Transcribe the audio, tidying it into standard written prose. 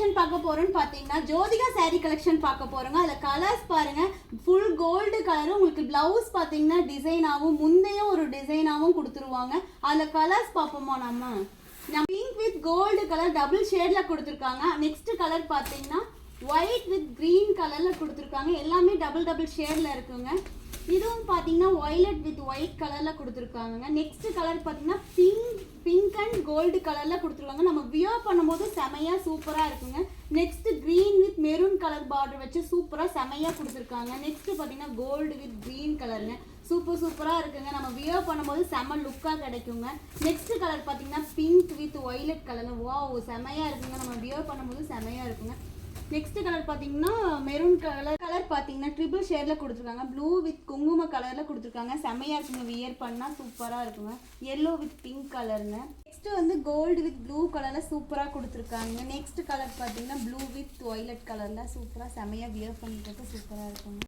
Collection பார்க்க போறோம்னு பாத்தீங்கன்னா ஜோதிகா saree கலெக்ஷன் பார்க்க போறோங்க. அதுல கலர்ஸ் பாருங்க, ஃபுல் கோல்டு கலரும் உங்களுக்கு பிளவுஸ் பாத்தீங்கன்னா டிசைனாவும் முந்தையும் ஒரு டிசைனாவும் கொடுத்துருவாங்க. அதுல கலர்ஸ் பார்ப்போமா நம்ம pink with gold colour double ஷேட்ல கொடுத்துருக்காங்க. நெக்ஸ்ட் கலர் பாத்தீங்கன்னா ஒயிட் வித் கிரீன் கலர்ல கொடுத்துருக்காங்க. எல்லாமே டபுள் ஷேட்ல இருக்குங்க. இதுவும் பாத்தீங்கன்னா வயலட் வித் ஒயிட் கலர்ல கொடுத்துருக்காங்க. நெக்ஸ்ட் கலர் பாத்தீங்கன்னா பிங்க் அண்ட் கோல்டு கலர்ல கொடுத்துருக்காங்க. நம்ம வியர் பண்ணும்போது செமையா சூப்பரா இருக்குங்க. Next green with maroon colour border வச்சு சூப்பரா செமையா கொடுத்துருக்காங்க. நெக்ஸ்ட் பாத்தீங்கன்னா கோல்டு வித் கிரீன் கலருங்க. சூப்பரா இருக்குங்க. நம்ம வியர் பண்ணும்போது செம லுக்கா கிடைக்குங்க. நெக்ஸ்ட் கலர் பாத்தீங்கன்னா பிங்க் வித் வயலட் கலர்ல வாவ் செமையா இருக்குங்க. நம்ம வியர் பண்ணும்போது செமையா இருக்குங்க. நெக்ஸ்ட் கலர் பார்த்தீங்கன்னா மெரூன் கலர் பார்த்தீங்கன்னா ட்ரிபிள் ஷேட்ல கொடுத்துருக்காங்க. ப்ளூ வித் குங்கும கலர்ல கொடுத்துருக்காங்க. செமையா இருக்குங்க. வியர் பண்ணால் சூப்பராக இருக்குங்க. எல்லோ வித் பிங்க் கலருங்க. நெக்ஸ்ட் வந்து கோல்டு வித் ப்ளூ கலர்ல சூப்பராக கொடுத்துருக்காங்க. நெக்ஸ்ட் கலர் பார்த்தீங்கன்னா ப்ளூ வித் ஒய்லட் கலர்ல சூப்பராக செமையா வியர் பண்ணிட்டு சூப்பராக இருக்குங்க.